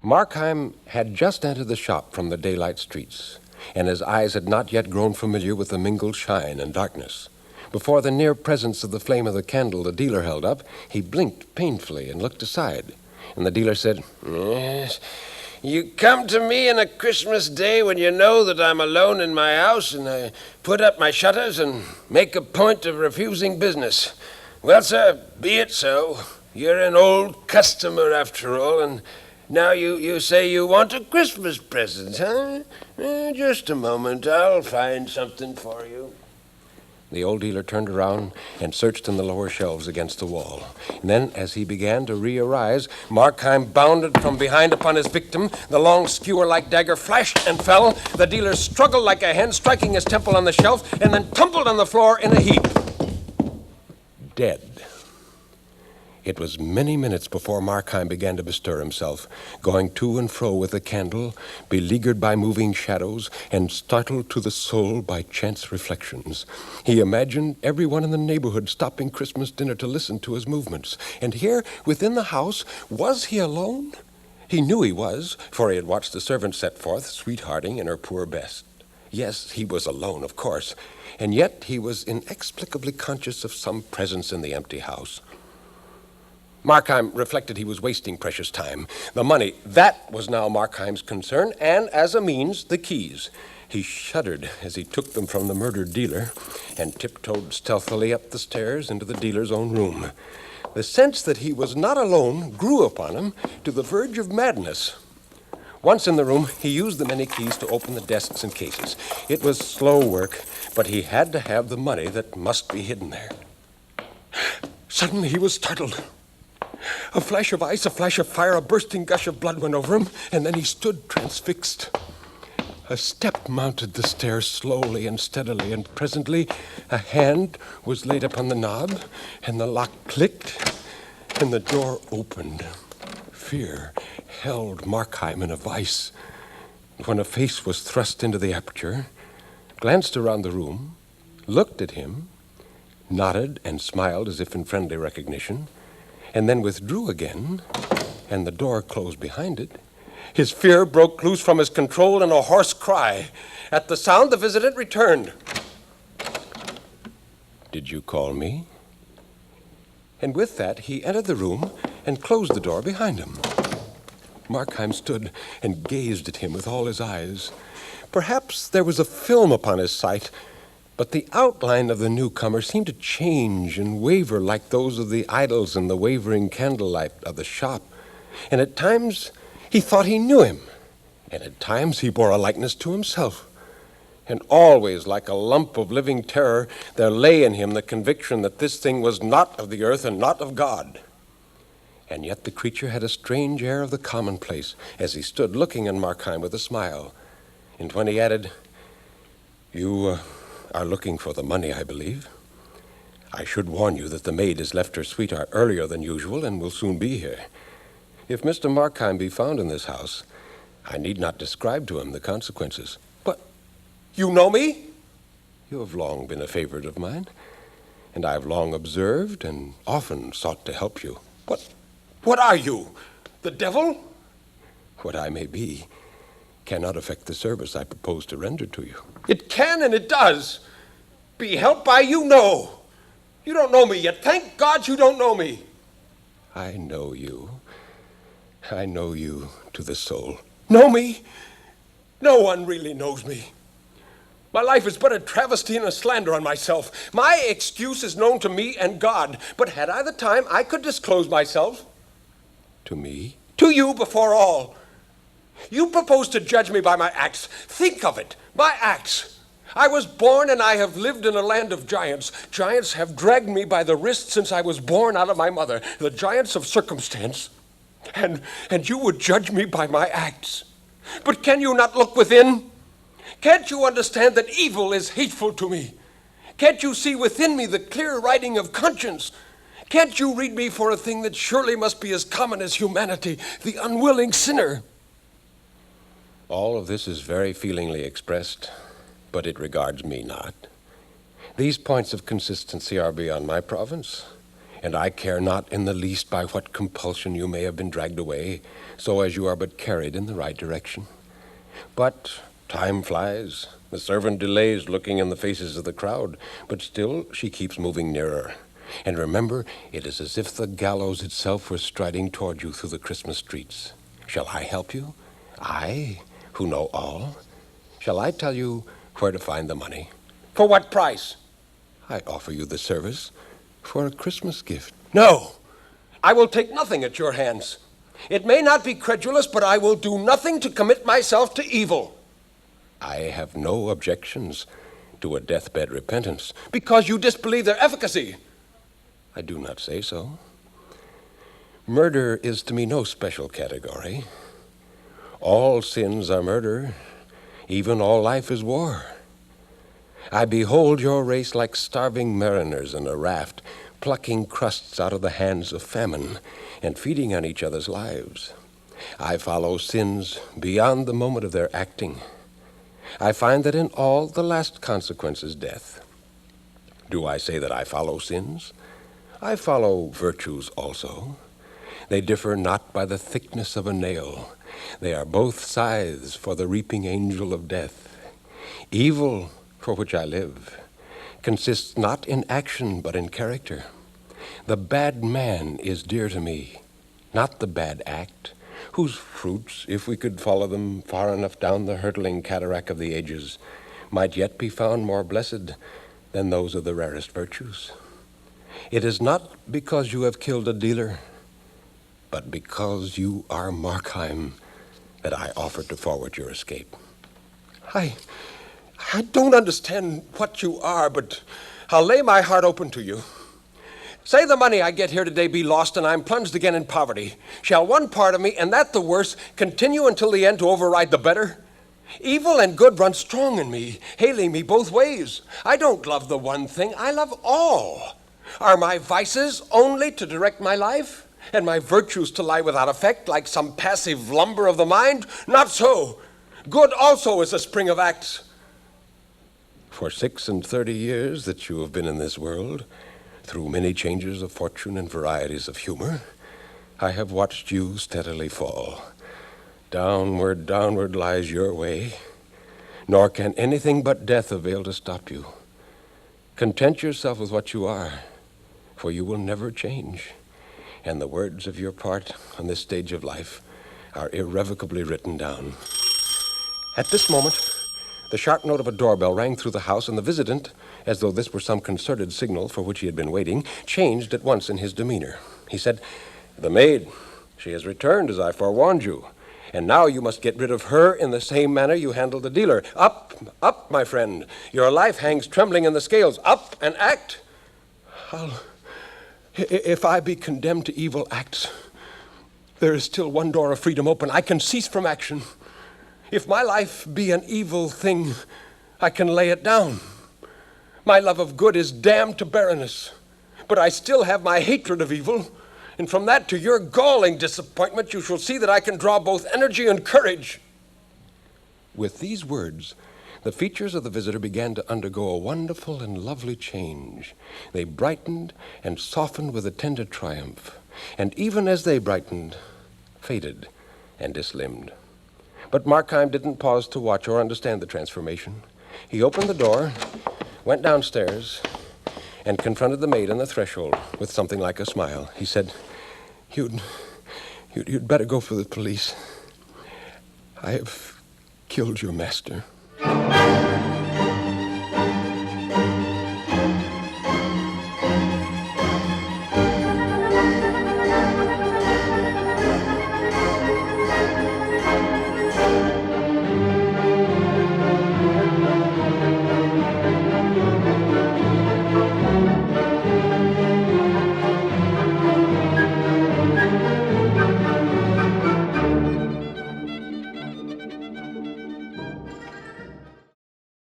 Markheim had just entered the shop from the daylight streets, and his eyes had not yet grown familiar with the mingled shine and darkness. Before the near presence of the flame of the candle the dealer held up, he blinked painfully and looked aside. And the dealer said, "Yes, you come to me on a Christmas day when you know that I'm alone in my house, and I put up my shutters and make a point of refusing business. Well, sir, be it so. You're an old customer after all, and now you say you want a Christmas present, huh? Just a moment. I'll find something for you." The old dealer turned around and searched in the lower shelves against the wall. And then, as he began to re-arise, Markheim bounded from behind upon his victim. The long skewer-like dagger flashed and fell. The dealer struggled like a hen, striking his temple on the shelf, and then tumbled on the floor in a heap. Dead. It was many minutes before Markheim began to bestir himself, going to and fro with the candle, beleaguered by moving shadows, and startled to the soul by chance reflections. He imagined everyone in the neighborhood stopping Christmas dinner to listen to his movements. And here, within the house, was he alone? He knew he was, for he had watched the servant set forth, sweethearting in her poor best. Yes, he was alone, of course, and yet he was inexplicably conscious of some presence in the empty house. Markheim reflected he was wasting precious time. The money, that was now Markheim's concern, and as a means, the keys. He shuddered as he took them from the murdered dealer and tiptoed stealthily up the stairs into the dealer's own room. The sense that he was not alone grew upon him to the verge of madness. Once in the room, he used the many keys to open the desks and cases. It was slow work, but he had to have the money that must be hidden there. Suddenly he was startled. A flash of ice, a flash of fire, a bursting gush of blood went over him, and then he stood transfixed. A step mounted the stairs slowly and steadily, and presently a hand was laid upon the knob, and the lock clicked, and the door opened. Fear held Markheim in a vice. When a face was thrust into the aperture, glanced around the room, looked at him, nodded and smiled as if in friendly recognition, and then withdrew again, and the door closed behind it, his fear broke loose from his control in a hoarse cry. At the sound, the visitant returned. "Did you call me?" And with that, he entered the room and closed the door behind him. Markheim stood and gazed at him with all his eyes. Perhaps there was a film upon his sight, but the outline of the newcomer seemed to change and waver like those of the idols in the wavering candlelight of the shop. And at times he thought he knew him, and at times he bore a likeness to himself. And always, like a lump of living terror, there lay in him the conviction that this thing was not of the earth and not of God. And yet the creature had a strange air of the commonplace as he stood looking at Markheim with a smile. And when he added, "You are looking for the money, I believe. I should warn you that the maid has left her sweetheart earlier than usual and will soon be here. If Mr. Markheim be found in this house, I need not describe to him the consequences." "But you know me?" "You have long been a favorite of mine, and I have long observed and often sought to help you." What are you? The devil?" "What I may be cannot affect the service I propose to render to you." "It can and it does. Be helped by you? No. You don't know me yet. Thank God you don't know me." "I know you. I know you to the soul." "Know me? No one really knows me. My life is but a travesty and a slander on myself. My excuse is known to me and God. But had I the time, I could disclose myself." "To me?" "To you before all. You propose to judge me by my acts. Think of it, my acts. I was born and I have lived in a land of giants. Giants have dragged me by the wrist since I was born out of my mother, the giants of circumstance. And you would judge me by my acts. But can you not look within? Can't you understand that evil is hateful to me? Can't you see within me the clear writing of conscience? Can't you read me for a thing that surely must be as common as humanity, the unwilling sinner?" All of this is very feelingly expressed, but it regards me not. These points of consistency are beyond my province. and I care not in the least by what compulsion you may have been dragged away, so as you are but carried in the right direction. But time flies. The servant delays, looking in the faces of the crowd, but still she keeps moving nearer. And remember, it is as if the gallows itself were striding toward you through the Christmas streets. Shall I help you? I, who know all? Shall I tell you where to find the money? For what price? I offer you the service for a Christmas gift. No, I will take nothing at your hands. It may not be credulous, but I will do nothing to commit myself to evil. I have no objections to a deathbed repentance. Because you disbelieve their efficacy. I do not say so. Murder is to me no special category. All sins are murder. Even all life is war. I behold your race like starving mariners in a raft, plucking crusts out of the hands of famine and feeding on each other's lives. I follow sins beyond the moment of their acting. I find that in all the last consequence is death. Do I say that I follow sins? I follow virtues also. They differ not by the thickness of a nail. They are both scythes for the reaping angel of death. Evil, for which I live, consists not in action but in character. The bad man is dear to me, not the bad act, whose fruits, if we could follow them far enough down the hurtling cataract of the ages, might yet be found more blessed than those of the rarest virtues. It is not because you have killed a dealer, but because you are Markheim that I offer to forward your escape. I don't understand what you are, but I'll lay my heart open to you. Say the money I get here today be lost and I'm plunged again in poverty. Shall one part of me, and that the worst, continue until the end to override the better? Evil and good run strong in me, hailing me both ways. I don't love the one thing, I love all. Are my vices only to direct my life, and my virtues to lie without effect like some passive lumber of the mind? Not so. Good also is a spring of acts. For 36 years that you have been in this world, through many changes of fortune and varieties of humor, I have watched you steadily fall. Downward, downward lies your way, nor can anything but death avail to stop you. Content yourself with what you are, for you will never change, and the words of your part on this stage of life are irrevocably written down. At this moment, the sharp note of a doorbell rang through the house, and the visitant, as though this were some concerted signal for which he had been waiting, changed at once in his demeanor. He said, "The maid, she has returned as I forewarned you, and now you must get rid of her in the same manner you handled the dealer. Up, up, my friend. Your life hangs trembling in the scales. Up and act." If I be condemned to evil acts, there is still one door of freedom open. I can cease from action. If my life be an evil thing, I can lay it down. My love of good is damned to barrenness, but I still have my hatred of evil, and from that to your galling disappointment, you shall see that I can draw both energy and courage. With these words, the features of the visitor began to undergo a wonderful and lovely change. They brightened and softened with a tender triumph, and even as they brightened, faded and dislimned. But Markheim didn't pause to watch or understand the transformation. He opened the door, went downstairs, and confronted the maid on the threshold with something like a smile. He said, You'd better go for the police. I have killed your master."